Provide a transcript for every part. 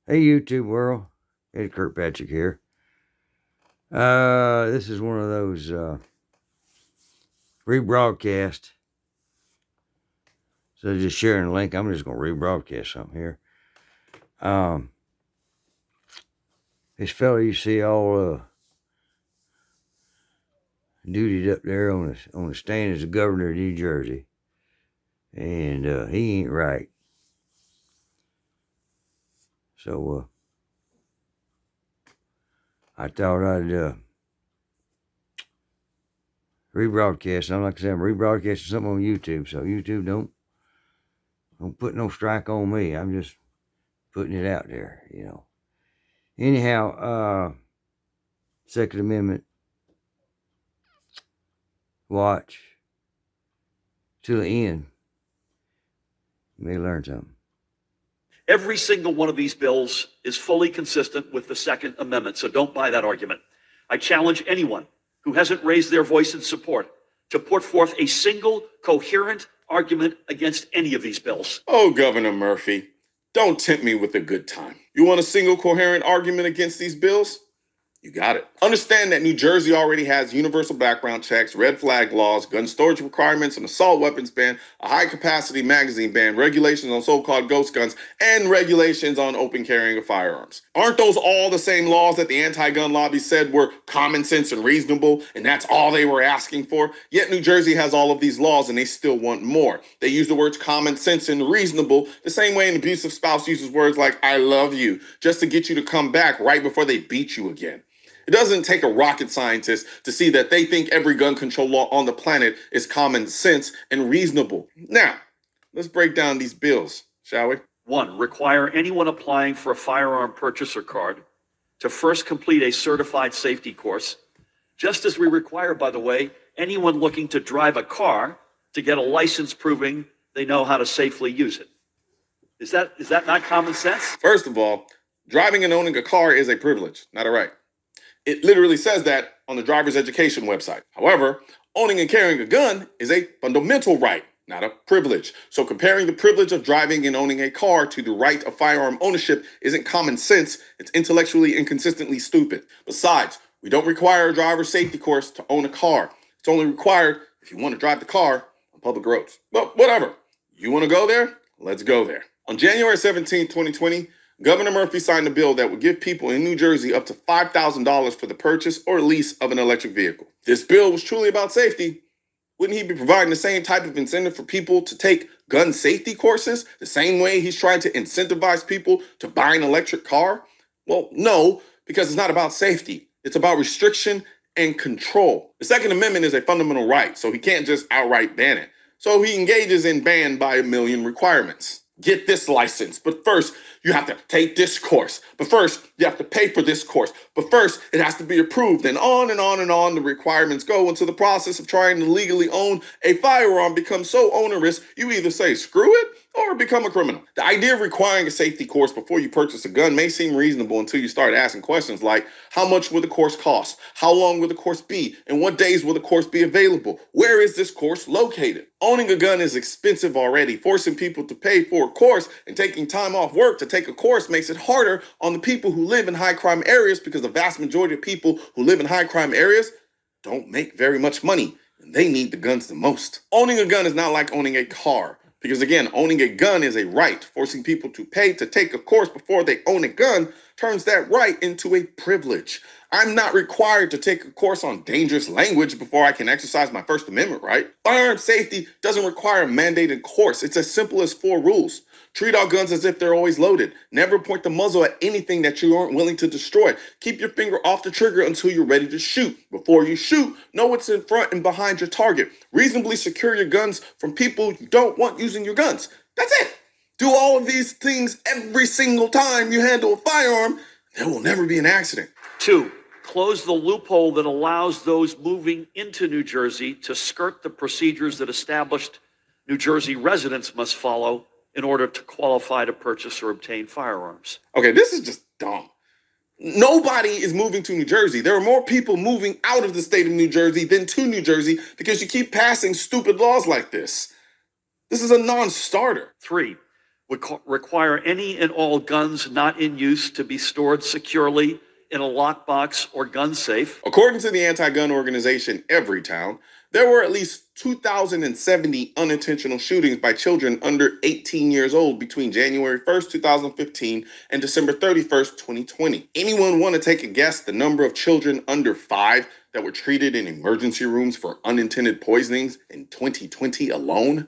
Hey, YouTube world. Ed Kirkpatrick here. This is one of those rebroadcast. So just sharing a link. I'm just going to rebroadcast something here. This fellow you see all dutied up there on the stand is the governor of New Jersey, and he ain't right. So I thought I'd rebroadcast. I'm like I said, I'm rebroadcasting something on YouTube. So YouTube don't put no strike on me. I'm just putting it out there, Anyhow, Second Amendment, watch to the end. You may learn something. Every single one of these bills is fully consistent with the Second Amendment, so don't buy that argument. I challenge anyone who hasn't raised their voice in support to put forth a single coherent argument against any of these bills. Oh, Governor Murphy, don't tempt me with a good time. You want a single coherent argument against these bills? You got it. Understand that New Jersey already has universal background checks, red flag laws, gun storage requirements, an assault weapons ban, a high capacity magazine ban, regulations on so-called ghost guns, and regulations on open carrying of firearms. Aren't those all the same laws that the anti-gun lobby said were common sense and reasonable, and that's all they were asking for? Yet New Jersey has all of these laws and they still want more. They use the words common sense and reasonable the same way an abusive spouse uses words like I love you just to get you to come back right before they beat you again. It doesn't take a rocket scientist to see that they think every gun control law on the planet is common sense and reasonable. Now, let's break down these bills, shall we? 1, require anyone applying for a firearm purchaser card to first complete a certified safety course, just as we require, by the way, anyone looking to drive a car to get a license proving they know how to safely use it. Is that not common sense? First of all, driving and owning a car is a privilege, not a right. It literally says that on the driver's education website. However, owning and carrying a gun is a fundamental right, not a privilege. So comparing the privilege of driving and owning a car to the right of firearm ownership isn't common sense. It's intellectually and consistently stupid. Besides, we don't require a driver's safety course to own a car. It's only required if you want to drive the car on public roads. But whatever. You want to go there? Let's go there. On January 17, 2020, Governor Murphy signed a bill that would give people in New Jersey up to $5,000 for the purchase or lease of an electric vehicle. This bill was truly about safety. Wouldn't he be providing the same type of incentive for people to take gun safety courses the same way he's trying to incentivize people to buy an electric car? Well, no, because it's not about safety. It's about restriction and control. The Second Amendment is a fundamental right, so he can't just outright ban it. So he engages in ban by a million requirements. Get this license, but first you have to take this course. But first you have to pay for this course. But first it has to be approved, and on and on and on the requirements go until the process of trying to legally own a firearm becomes so onerous you either say screw it or become a criminal. The idea of requiring a safety course before you purchase a gun may seem reasonable until you start asking questions like, how much will the course cost? How long will the course be? And what days will the course be available? Where is this course located? Owning a gun is expensive already. Forcing people to pay for a course and taking time off work to take a course makes it harder on the people who live in high crime areas, because the vast majority of people who live in high crime areas don't make very much money, and they need the guns the most. Owning a gun is not like owning a car. Because again, owning a gun is a right. Forcing people to pay to take a course before they own a gun turns that right into a privilege. I'm not required to take a course on dangerous language before I can exercise my First Amendment right. Firearm safety doesn't require a mandated course. It's as simple as 4 rules. Treat all guns as if they're always loaded. Never point the muzzle at anything that you aren't willing to destroy. Keep your finger off the trigger until you're ready to shoot. Before you shoot, know what's in front and behind your target. Reasonably secure your guns from people you don't want using your guns. That's it. Do all of these things every single time you handle a firearm. There will never be an accident. 2, close the loophole that allows those moving into New Jersey to skirt the procedures that established New Jersey residents must follow in order to qualify to purchase or obtain firearms. Okay, this is just dumb. Nobody is moving to New Jersey. There are more people moving out of the state of New Jersey than to New Jersey because you keep passing stupid laws like this. This is a non-starter. 3, would require any and all guns not in use to be stored securely in a lockbox or gun safe. According to the anti-gun organization Everytown, there were at least 2,070 unintentional shootings by children under 18 years old between January 1st, 2015 and December 31st, 2020. Anyone want to take a guess the number of children under 5 that were treated in emergency rooms for unintended poisonings in 2020 alone?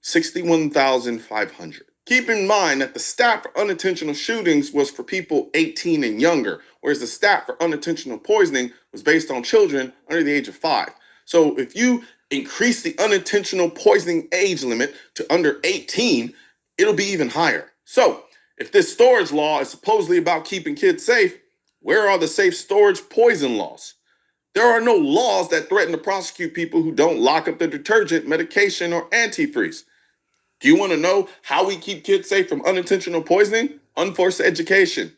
61,500. Keep in mind that the stat for unintentional shootings was for people 18 and younger, whereas the stat for unintentional poisoning was based on children under the age of 5. So if you increase the unintentional poisoning age limit to under 18, it'll be even higher. So if this storage law is supposedly about keeping kids safe, where are the safe storage poison laws? There are no laws that threaten to prosecute people who don't lock up their detergent, medication, or antifreeze. Do you want to know how we keep kids safe from unintentional poisoning? Unforced education.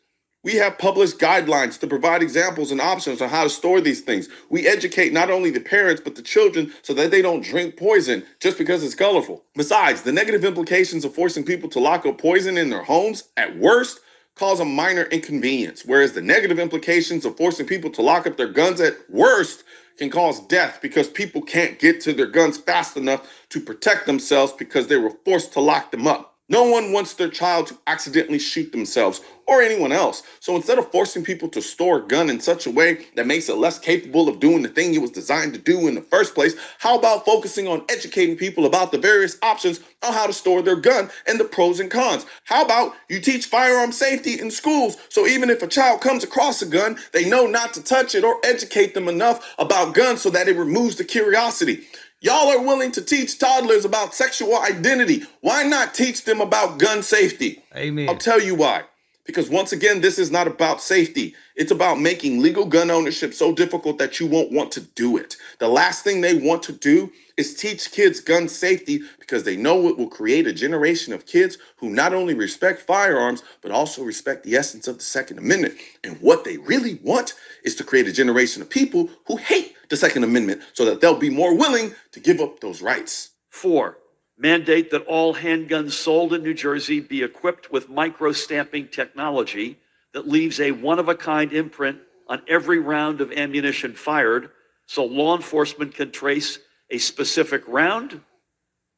We have published guidelines to provide examples and options on how to store these things. We educate not only the parents, but the children so that they don't drink poison just because it's colorful. Besides, the negative implications of forcing people to lock up poison in their homes, at worst, cause a minor inconvenience, whereas the negative implications of forcing people to lock up their guns, at worst, can cause death because people can't get to their guns fast enough to protect themselves because they were forced to lock them up. No one wants their child to accidentally shoot themselves or anyone else. So instead of forcing people to store a gun in such a way that makes it less capable of doing the thing it was designed to do in the first place, how about focusing on educating people about the various options on how to store their gun and the pros and cons? How about you teach firearm safety in schools so even if a child comes across a gun, they know not to touch it, or educate them enough about guns so that it removes the curiosity. Y'all are willing to teach toddlers about sexual identity. Why not teach them about gun safety? Amen. I'll tell you why. Because once again, this is not about safety. It's about making legal gun ownership so difficult that you won't want to do it. The last thing they want to do is teach kids gun safety, because they know it will create a generation of kids who not only respect firearms, but also respect the essence of the Second Amendment. And what they really want is to create a generation of people who hate the Second Amendment so that they'll be more willing to give up those rights. 4, mandate that all handguns sold in New Jersey be equipped with micro-stamping technology that leaves a one-of-a-kind imprint on every round of ammunition fired, so law enforcement can trace a specific round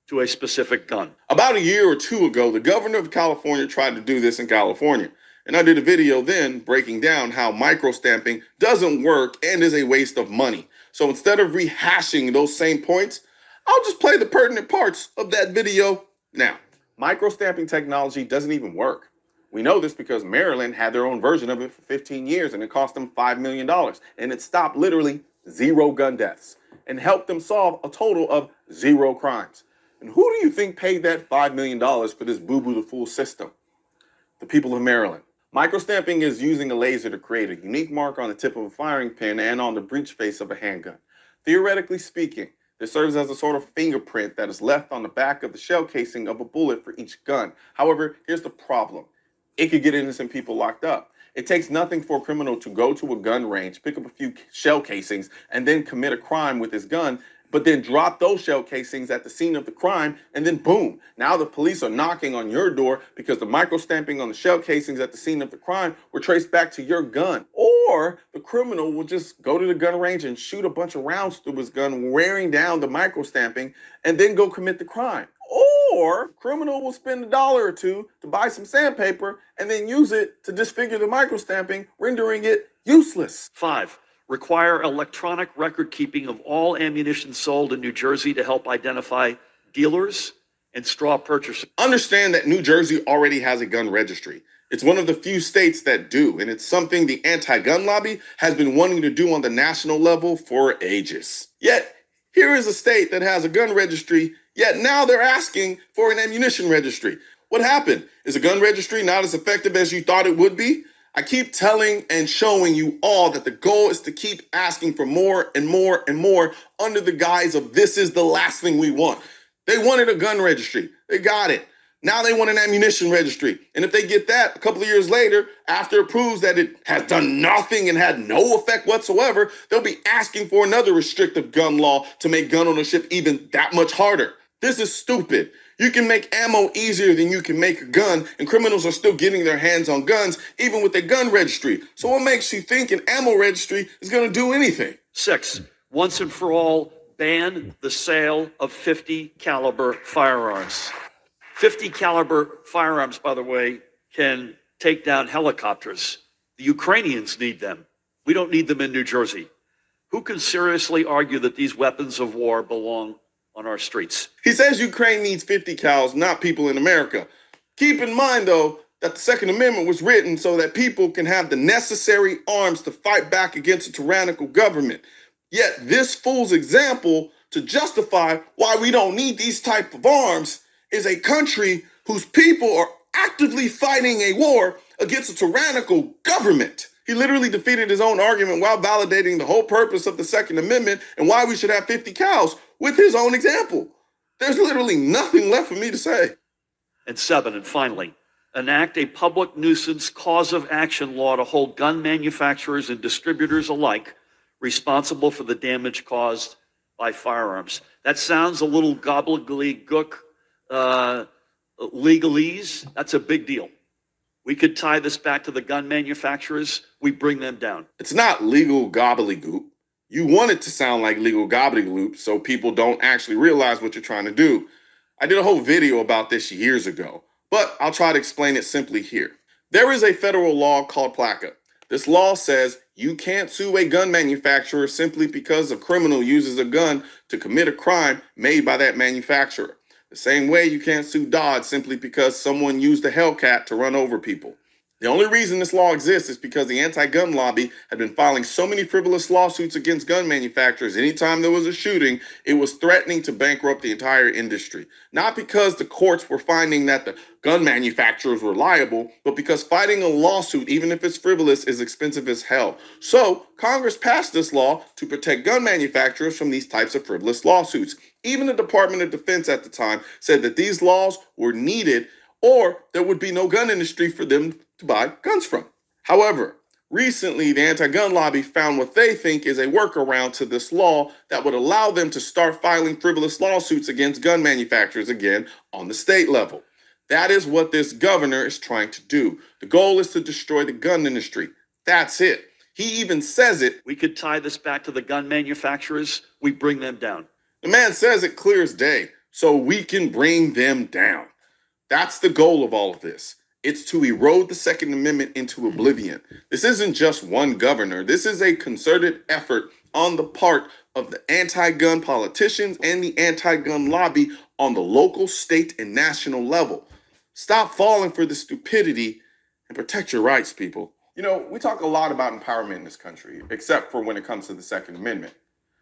to a specific gun. About a year or two ago, the governor of California tried to do this in California. And I did a video then breaking down how micro-stamping doesn't work and is a waste of money. So instead of rehashing those same points, I'll just play the pertinent parts of that video now. Micro-stamping technology doesn't even work. We know this because Maryland had their own version of it for 15 years and it cost them $5 million. And it stopped literally 0 gun deaths and helped them solve a total of 0 crimes. And who do you think paid that $5 million for this boo-boo-the-fool system? The people of Maryland. Microstamping is using a laser to create a unique mark on the tip of a firing pin and on the breech face of a handgun. Theoretically speaking, this serves as a sort of fingerprint that is left on the back of the shell casing of a bullet for each gun. However, here's the problem. It could get innocent people locked up. It takes nothing for a criminal to go to a gun range, pick up a few shell casings, and then commit a crime with his gun, but then drop those shell casings at the scene of the crime, and then boom, now the police are knocking on your door because the micro-stamping on the shell casings at the scene of the crime were traced back to your gun. Or the criminal will just go to the gun range and shoot a bunch of rounds through his gun, wearing down the micro-stamping, and then go commit the crime. Or criminal will spend $1 or $2 to buy some sandpaper and then use it to disfigure the micro-stamping, rendering it useless. 5, require electronic record keeping of all ammunition sold in New Jersey to help identify dealers and straw purchasers. Understand that New Jersey already has a gun registry. It's one of the few states that do, and it's something the anti-gun lobby has been wanting to do on the national level for ages. Yet, here is a state that has a gun registry, yet now they're asking for an ammunition registry. What happened? Is a gun registry not as effective as you thought it would be? I keep telling and showing you all that the goal is to keep asking for more and more and more under the guise of this is the last thing we want. They wanted a gun registry. They got it. Now they want an ammunition registry. And if they get that a couple of years later, after it proves that it has done nothing and had no effect whatsoever, they'll be asking for another restrictive gun law to make gun ownership even that much harder. This is stupid. You can make ammo easier than you can make a gun, and criminals are still getting their hands on guns, even with a gun registry. So what makes you think an ammo registry is going to do anything? 6, once and for all, ban the sale of 50 caliber firearms. 50 caliber firearms, by the way, can take down helicopters. The Ukrainians need them. We don't need them in New Jersey. Who can seriously argue that these weapons of war belong on our streets? He says Ukraine needs 50 cals, not people in America. Keep in mind, though, that the Second Amendment was written so that people can have the necessary arms to fight back against a tyrannical government. Yet this fool's example to justify why we don't need these type of arms is a country whose people are actively fighting a war against a tyrannical government. He literally defeated his own argument while validating the whole purpose of the Second Amendment and why we should have 50 cows with his own example. There's literally nothing left for me to say. And 7, and finally, enact a public nuisance cause of action law to hold gun manufacturers and distributors alike responsible for the damage caused by firearms. That sounds a little gobbledygook, legalese. That's a big deal. We could tie this back to the gun manufacturers. We bring them down. It's not legal gobbledygook. You want it to sound like legal gobbledygook so people don't actually realize what you're trying to do. I did a whole video about this years ago, but I'll try to explain it simply here. There is a federal law called PLCAA. This law says you can't sue a gun manufacturer simply because a criminal uses a gun to commit a crime made by that manufacturer. The same way you can't sue Dodge simply because someone used a Hellcat to run over people. The only reason this law exists is because the anti-gun lobby had been filing so many frivolous lawsuits against gun manufacturers. Anytime there was a shooting, it was threatening to bankrupt the entire industry. Not because the courts were finding that the gun manufacturers were liable, but because fighting a lawsuit, even if it's frivolous, is expensive as hell. So Congress passed this law to protect gun manufacturers from these types of frivolous lawsuits. Even the Department of Defense at the time said that these laws were needed or there would be no gun industry for them to buy guns from. However, recently the anti-gun lobby found what they think is a workaround to this law that would allow them to start filing frivolous lawsuits against gun manufacturers again on the state level. That is what this governor is trying to do. The goal is to destroy the gun industry. That's it. He even says it. We could tie this back to the gun manufacturers. We bring them down. The man says it clear as day, so we can bring them down. That's the goal of all of this. It's to erode the Second Amendment into oblivion. This isn't just one governor. This is a concerted effort on the part of the anti-gun politicians and the anti-gun lobby on the local, state, and national level. Stop falling for the stupidity and protect your rights, people. You know, we talk a lot about empowerment in this country, except for when it comes to the Second Amendment.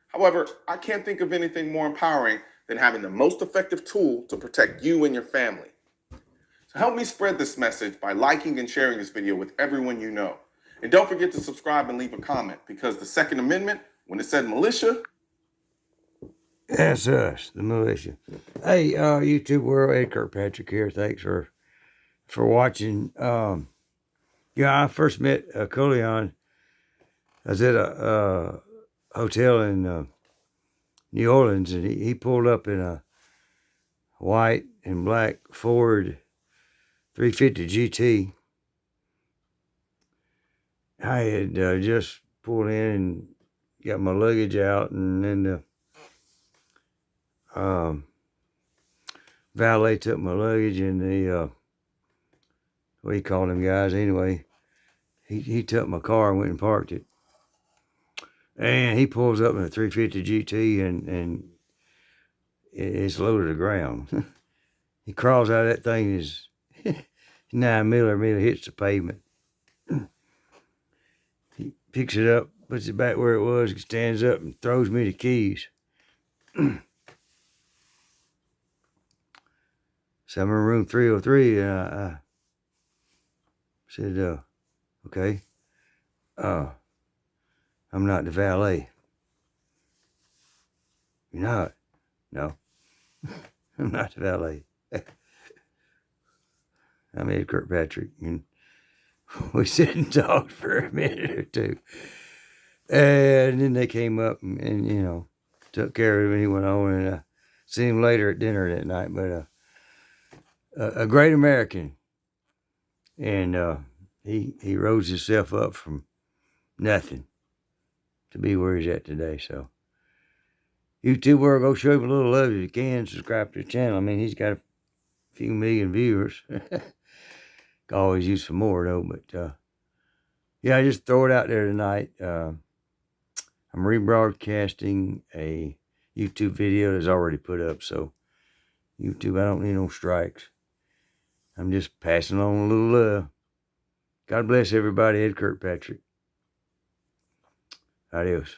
However, I can't think of anything more empowering than having the most effective tool to protect you and your family. So help me spread this message by liking and sharing this video with everyone you know. And don't forget to subscribe and leave a comment, because the Second Amendment, when it said militia, That's us, the militia. Hey, YouTube world, Ed Kirkpatrick here. Thanks for watching. I first met Coleon. I was at a hotel in New Orleans, and he pulled up in a white and black Ford 350 GT. I had just pulled in and got my luggage out, and then the valet took my luggage, and the what do you call them guys anyway? He took my car and went and parked it. And he pulls up in a 350 GT, and it's low to the ground. He crawls out of that thing, his 9mm hits the pavement. He picks it up, puts it back where it was, stands up and throws me the keys. So I'm in room 303, and I said, okay, I'm not the valet. You're not? No, I'm not the valet. I'm Ed Kirkpatrick, and we sat and talked for a minute or two. And then they came up and took care of him, and he went on, and I seen him later at dinner that night. But a great American, and he rose himself up from nothing to be where he's at today. So, YouTube world, go show him a little love if you can. Subscribe to the channel. I mean, he's got a few million viewers. Could always use some more though, but yeah, I just throw it out there tonight. I'm rebroadcasting a YouTube video that's already put up, so YouTube, I don't need no strikes. I'm just passing on a little love. God bless everybody. Ed Kirkpatrick. Adios.